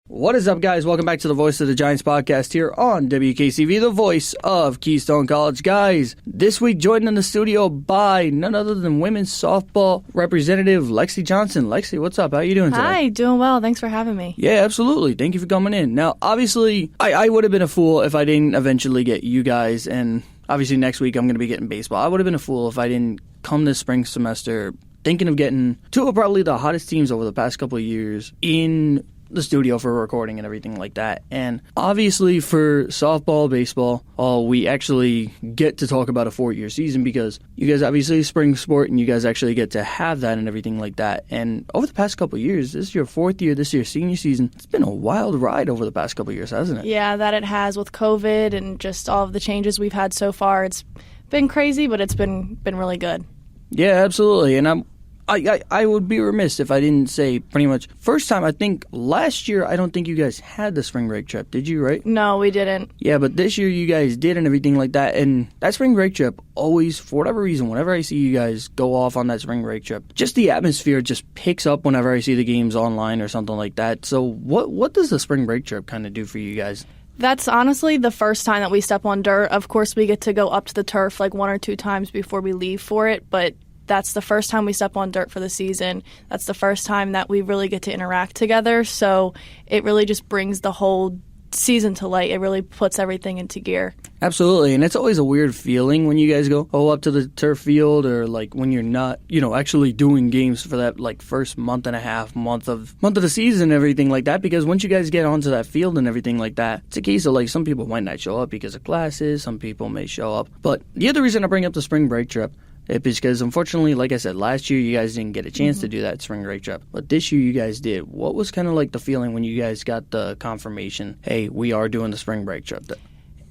What is up, guys? Welcome back to the Voice of the Giants podcast here on WKCV, the voice of Keystone College. Guys, this week joined in the studio by none other than women's softball representative Lexy Johnson. Lexy, what's up? How are you doing today? Hi, doing well. Thanks for having me. Yeah, absolutely. Thank you for coming in. Now, obviously, I would have been a fool if I didn't eventually get you guys, and obviously next week I'm going to be getting baseball. I would have been a fool if I didn't come this spring semester thinking of getting two of probably the hottest teams over the past couple of years in the studio for recording and everything like that. And obviously for softball, baseball, we actually get to talk about a 4-year season because you guys obviously spring sport and you guys actually get to have that and everything like that. And over the past couple of years, this is your 4th year, this is your senior season. It's been a wild ride over the past couple of years, hasn't it? Yeah, that it has with COVID and just all of the changes we've had so far. It's been crazy, but it's been really good. Yeah, absolutely. And I would be remiss if I didn't say pretty much first time. I think last year I don't think you guys had the spring break trip. Did you, right? No, we didn't. Yeah, but this year you guys did and everything like that. And that spring break trip always, for whatever reason, whenever I see you guys go off on that spring break trip, just the atmosphere just picks up whenever I see the games online or something like that. So what does the spring break trip kind of do for you guys? That's honestly the first time that we step on dirt. Of course, we get to go up to the turf like 1 or 2 times before we leave for it, but that's the first time we step on dirt for the season. That's the first time that we really get to interact together. So it really just brings the whole season to light. It really puts everything into gear. Absolutely. And it's always a weird feeling when you guys go up to the turf field, or like when you're not, actually doing games for that like first month and a half, month of the season and everything like that. Because once you guys get onto that field and everything like that, it's a case of like some people might not show up because of classes, some people may show up. But the other reason I bring up the spring break trip is because, unfortunately, like I said, last year you guys didn't get a chance to do that spring break trip. But this year you guys did. What was kind of like the feeling when you guys got the confirmation, hey, we are doing the spring break trip?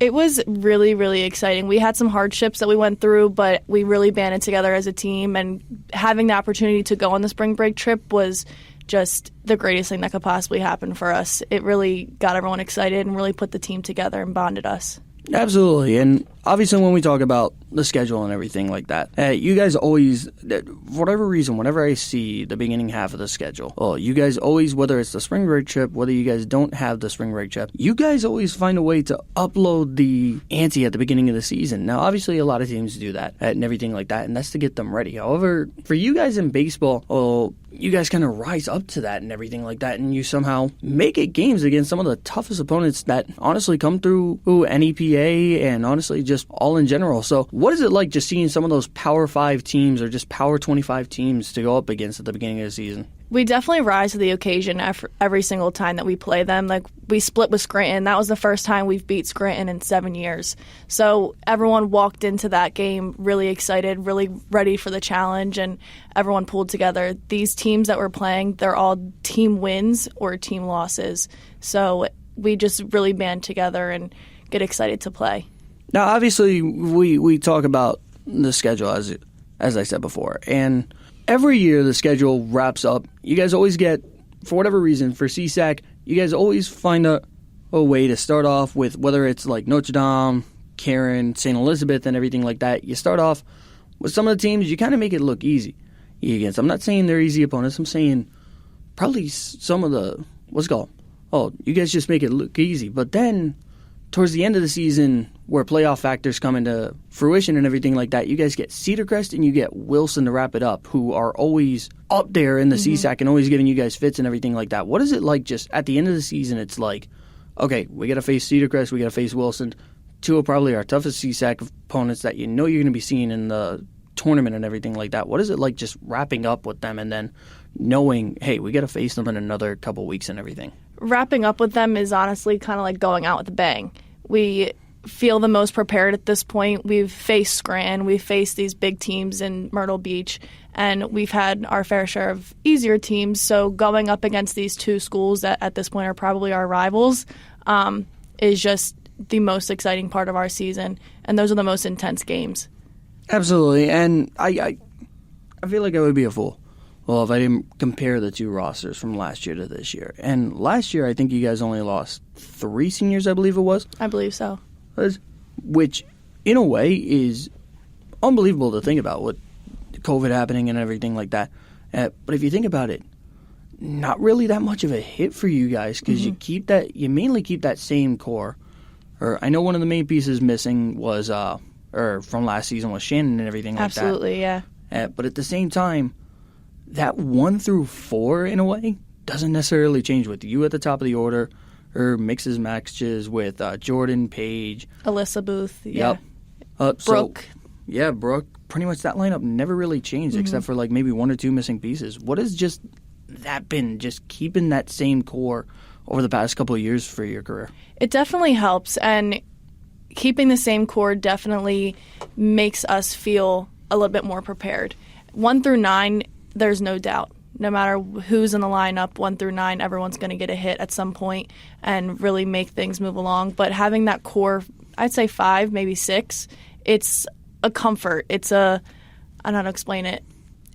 It was really, really exciting. We had some hardships that we went through, but we really banded together as a team. And having the opportunity to go on the spring break trip was just the greatest thing that could possibly happen for us. It really got everyone excited and really put the team together and bonded us. Absolutely. And obviously when we talk about the schedule and everything like that, you guys always, for whatever reason, whenever I see the beginning half of the schedule, you guys always, whether it's the spring break trip, whether you guys don't have the spring break trip, you guys always find a way to upload the ante at the beginning of the season. Now, obviously, a lot of teams do that and everything like that, and that's to get them ready. However, for you guys in baseball, you guys kind of rise up to that and everything like that, and you somehow make it games against some of the toughest opponents that honestly come through NEPA and honestly just all in general. So what is it like just seeing some of those Power 5 teams or just Power 25 teams to go up against at the beginning of the season? We definitely rise to the occasion every single time that we play them. Like, we split with Scranton. That was the first time we've beat Scranton in 7 years. So everyone walked into that game really excited, really ready for the challenge, and everyone pulled together. These teams that we're playing, they're all team wins or team losses. So we just really band together and get excited to play. Now, obviously, we talk about the schedule, as I said before, and every year the schedule wraps up. You guys always get, for whatever reason, for CSAC, you guys always find a way to start off with, whether it's like Notre Dame, Cairn, St. Elizabeth, and everything like that. You start off with some of the teams, you kind of make it look easy against. I'm not saying they're easy opponents. I'm saying probably some of the, you guys just make it look easy. But then towards the end of the season, where playoff factors come into fruition and everything like that, you guys get Cedar Crest and you get Wilson to wrap it up, who are always up there in the CSAC and always giving you guys fits and everything like that. What is it like just at the end of the season? It's like, okay, we got to face Cedar Crest, we got to face Wilson, two of probably our toughest CSAC opponents that you know you're going to be seeing in the tournament and everything like that. What is it like just wrapping up with them and then knowing, hey, we got to face them in another couple weeks and everything? Wrapping up with them is honestly kind of like going out with a bang. We feel the most prepared at this point. We've faced Scranton, we've faced these big teams in Myrtle Beach, and we've had our fair share of easier teams. So going up against these two schools that at this point are probably our rivals is just the most exciting part of our season, and those are the most intense games. Absolutely, and I feel like I would be a fool if I didn't compare the two rosters from last year to this year. And last year, I think you guys only lost 3 seniors, I believe it was. I believe so. Which, in a way, is unbelievable to think about with COVID happening and everything like that. But if you think about it, not really that much of a hit for you guys because you mainly keep that same core. Or I know one of the main pieces missing was or from last season was Shannon and everything like that. Absolutely, yeah. But at the same time, that 1 through 4 in a way doesn't necessarily change with you at the top of the order or mixes matches with Jordan, Paige, Alyssa Booth, yeah. Yep. Brooke. Brooke. Pretty much that lineup never really changed except for like maybe 1 or 2 missing pieces. What has just that been, just keeping that same core over the past couple of years for your career? It definitely helps, and keeping the same core definitely makes us feel a little bit more prepared. 1 through 9, there's no doubt. No matter who's in the lineup, 1 through 9, everyone's going to get a hit at some point and really make things move along. But having that core, I'd say 5, maybe 6, it's a comfort. I don't know how to explain it.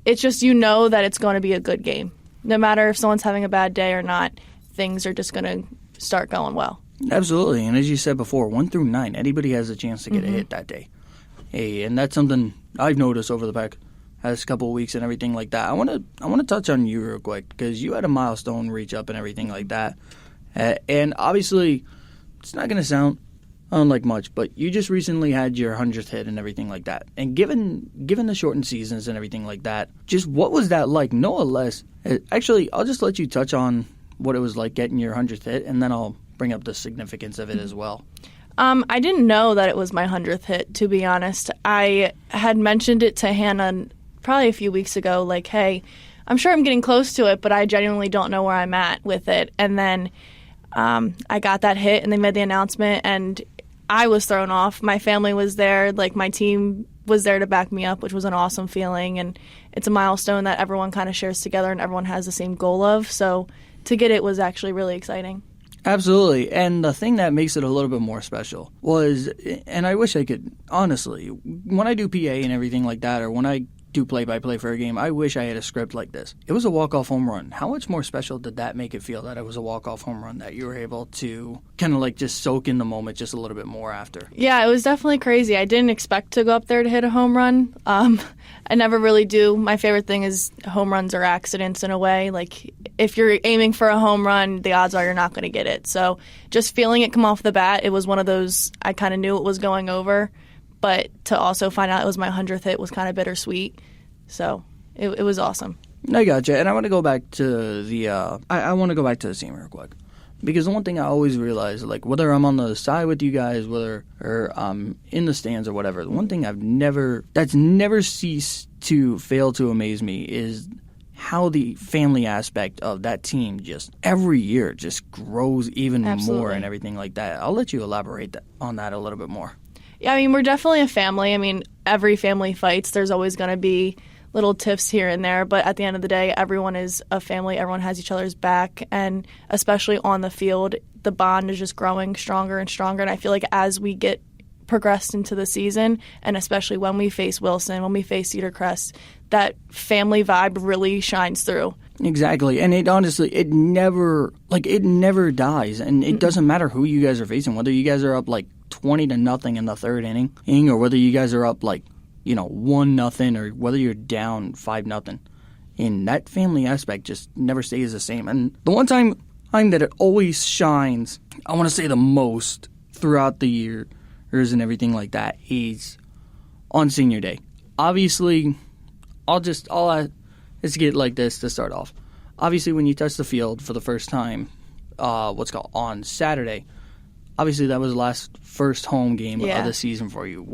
It's just you know that it's going to be a good game. No matter if someone's having a bad day or not, things are just going to start going well. Absolutely. And as you said before, 1 through 9, anybody has a chance to get a hit that day. Hey, and that's something I've noticed over the past couple of weeks and everything like that. I want to touch on you real quick because you had a milestone reach up and everything like that. And obviously, it's not going to sound like much, but you just recently had your 100th hit and everything like that. And given the shortened seasons and everything like that, just what was that like? No less. Actually, I'll just let you touch on what it was like getting your 100th hit, and then I'll bring up the significance of it as well. I didn't know that it was my 100th hit, to be honest. I had mentioned it to Hannah probably a few weeks ago, like, hey, I'm sure I'm getting close to it, but I genuinely don't know where I'm at with it. And then I got that hit, and they made the announcement, and I was thrown off. My family was there. Like, my team was there to back me up, which was an awesome feeling. And it's a milestone that everyone kind of shares together and everyone has the same goal of. So to get it was actually really exciting. Absolutely. And the thing that makes it a little bit more special was, and I wish I could, honestly, when I do PA and everything like that, or when I do play-by-play for a game, I wish I had a script like this. It was a walk-off home run. How much more special did that make it feel that it was a walk-off home run, that you were able to kind of like just soak in the moment just a little bit more after? Yeah, it was definitely crazy. I didn't expect to go up there to hit a home run. I never really do. My favorite thing is home runs are accidents in a way. Like, if you're aiming for a home run, the odds are you're not going to get it. So just feeling it come off the bat, it was one of those, I kind of knew it was going over. But to also find out it was my 100th hit was kind of bittersweet. So it was awesome. I gotcha. And I want to go back to the I want to go back to the scene real quick. Because the one thing I always realize, like, whether I'm on the side with you guys, whether or I'm in the stands or whatever, the one thing that's never ceased to fail to amaze me is how the family aspect of that team just every year just grows even more and everything like that. I'll let you elaborate on that a little bit more. Yeah, I mean, we're definitely a family. I mean, every family fights. There's always going to be little tiffs here and there, but at the end of the day, everyone is a family. Everyone has each other's back, and especially on the field, the bond is just growing stronger and stronger. And I feel like as we get progressed into the season, and especially when we face Wilson, when we face Cedar Crest, that family vibe really shines through. Exactly, and it honestly, it never dies, and it doesn't matter who you guys are facing, whether you guys are up like 20-0 in the third inning, or whether you guys are up like 1-0, or whether you're down 5-0. And that family aspect just never stays the same. And the one time that it always shines, I want to say the most throughout the years and everything like that, is on senior day. Obviously, let's get like this to start off. Obviously, when you touch the field for the first time, on Saturday, obviously that was the first home game of the season for you.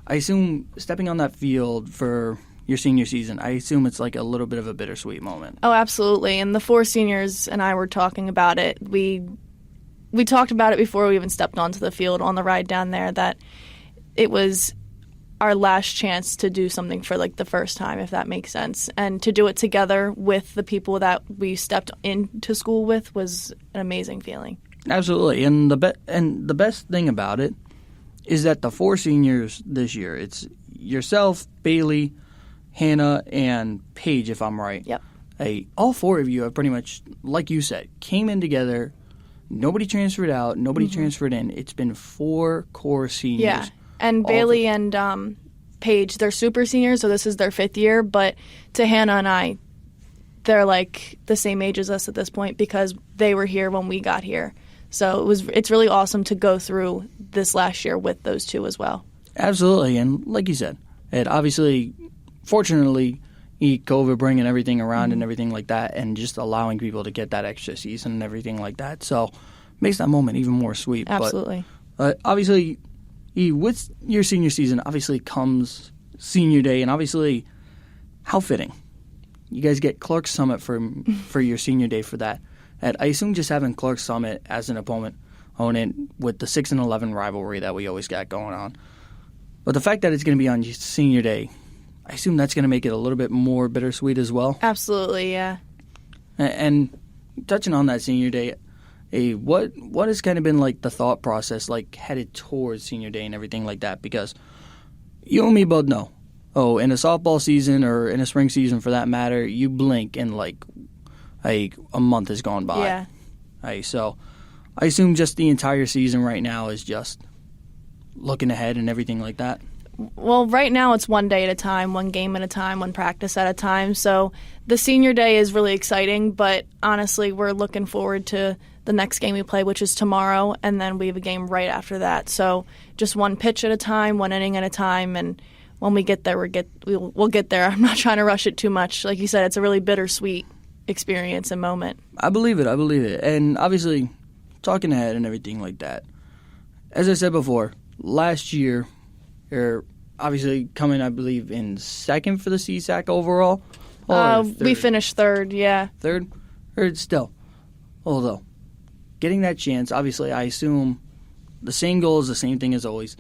I assume stepping on that field for your senior season, I assume it's like a little bit of a bittersweet moment. Oh, absolutely. And the 4 seniors and I were talking about it. We talked about it before we even stepped onto the field on the ride down there, that it was our last chance to do something for like the first time, if that makes sense. And to do it together with the people that we stepped into school with was an amazing feeling. Absolutely. And the best thing about it is that the 4 seniors this year, it's yourself, Bailey, Hannah, and Paige, if I'm right. Yep. All 4 of you have pretty much, like you said, came in together. Nobody transferred out. Nobody transferred in. It's been 4 core seniors. Yeah, and Bailey and Paige, they're super seniors, so this is their 5th year. But to Hannah and I, they're like the same age as us at this point because they were here when we got here. So it's really awesome to go through this last year with those two as well. Absolutely, and like you said, it obviously, fortunately, COVID bringing everything around and everything like that, and just allowing people to get that extra season and everything like that. So makes that moment even more sweet. Absolutely. But obviously, with your senior season, obviously comes senior day, and obviously, how fitting. You guys get Clark Summit for your senior day for that. And I assume just having Clark Summit as an opponent with the 6-11 rivalry that we always got going on. But the fact that it's going to be on senior day, I assume that's going to make it a little bit more bittersweet as well. Absolutely, yeah. And touching on that senior day, what has kind of been like the thought process like headed towards senior day and everything like that? Because you and me both know, in a softball season or in a spring season for that matter, you blink and like a month has gone by. Yeah. So I assume just the entire season right now is just looking ahead and everything like that. Well, right now it's one day at a time, one game at a time, one practice at a time. So the senior day is really exciting, but honestly, we're looking forward to the next game we play, which is tomorrow, and then we have a game right after that. So just one pitch at a time, one inning at a time, and when we get there, we'll get there. I'm not trying to rush it too much. Like you said, it's a really bittersweet experience and moment. I believe it. And obviously, talking ahead and everything like that, as I said before, last year, obviously coming, I believe, in second for the CSAC overall. We finished third, yeah. Third? Or still. Although, getting that chance, obviously, I assume the same goal is the same thing as always.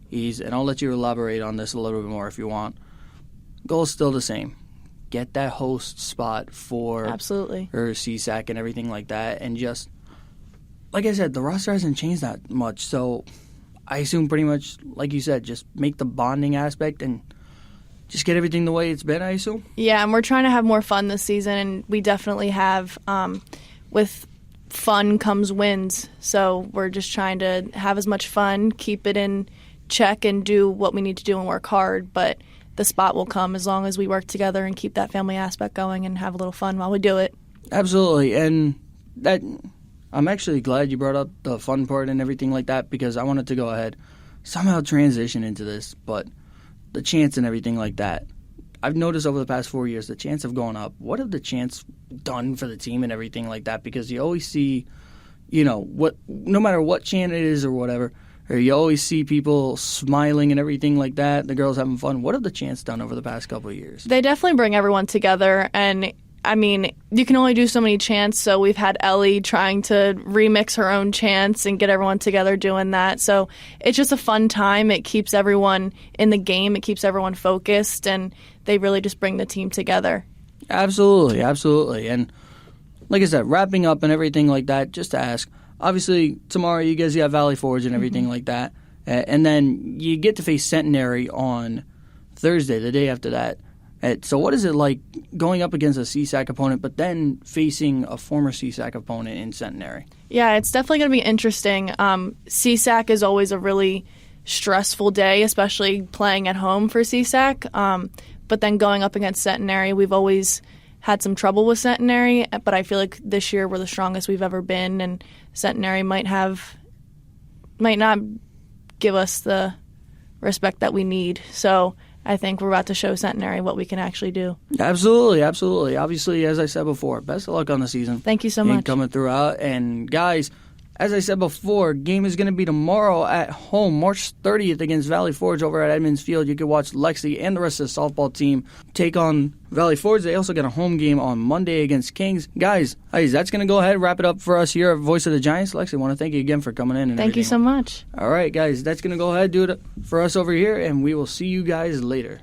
And I'll let you elaborate on this a little bit more if you want. Goal is still the same. Get that host spot for Absolutely. Or CSAC and everything like that. And just, like I said, the roster hasn't changed that much. So I assume pretty much, like you said, just make the bonding aspect and just get everything the way it's been, I assume? Yeah, and we're trying to have more fun this season, and we definitely have. With fun comes wins. So we're just trying to have as much fun, keep it in check, and do what we need to do and work hard. But the spot will come as long as we work together and keep that family aspect going and have a little fun while we do it. Absolutely. And that I'm actually glad you brought up the fun part and everything like that, because I wanted to go ahead, somehow transition into this, but the chants and everything like that. I've noticed over the past 4 years, the chants have gone up. What have the chants done for the team and everything like that? Because you always see, no matter what chant it is or whatever, or you always see people smiling and everything like that, the girls having fun. What have the chants done over the past couple of years? They definitely bring everyone together, and I mean, you can only do so many chants, so we've had Ellie trying to remix her own chants and get everyone together doing that. So it's just a fun time. It keeps everyone in the game. It keeps everyone focused, and they really just bring the team together. Absolutely, absolutely. And like I said, wrapping up and everything like that, just to ask, obviously tomorrow you guys have Valley Forge and everything like that, and then you get to face Centenary on Thursday, the day after that. So what is it like going up against a CSAC opponent, but then facing a former CSAC opponent in Centenary? Yeah, it's definitely going to be interesting. CSAC is always a really stressful day, especially playing at home for CSAC. But then going up against Centenary, we've always had some trouble with Centenary, but I feel like this year we're the strongest we've ever been, and Centenary might not give us the respect that we need. So I think we're about to show Centenary what we can actually do. Absolutely, absolutely. Obviously, as I said before, best of luck on the season. Thank you so much. And coming throughout. And guys, as I said before, game is going to be tomorrow at home, March 30th against Valley Forge over at Edmonds Field. You can watch Lexy and the rest of the softball team take on Valley Forge. They also got a home game on Monday against Kings. Guys, that's going to go ahead and wrap it up for us here at Voice of the Giants. Lexy, I want to thank you again for coming in. Thank you so much. All right, guys, that's going to go ahead and do it for us over here, and we will see you guys later.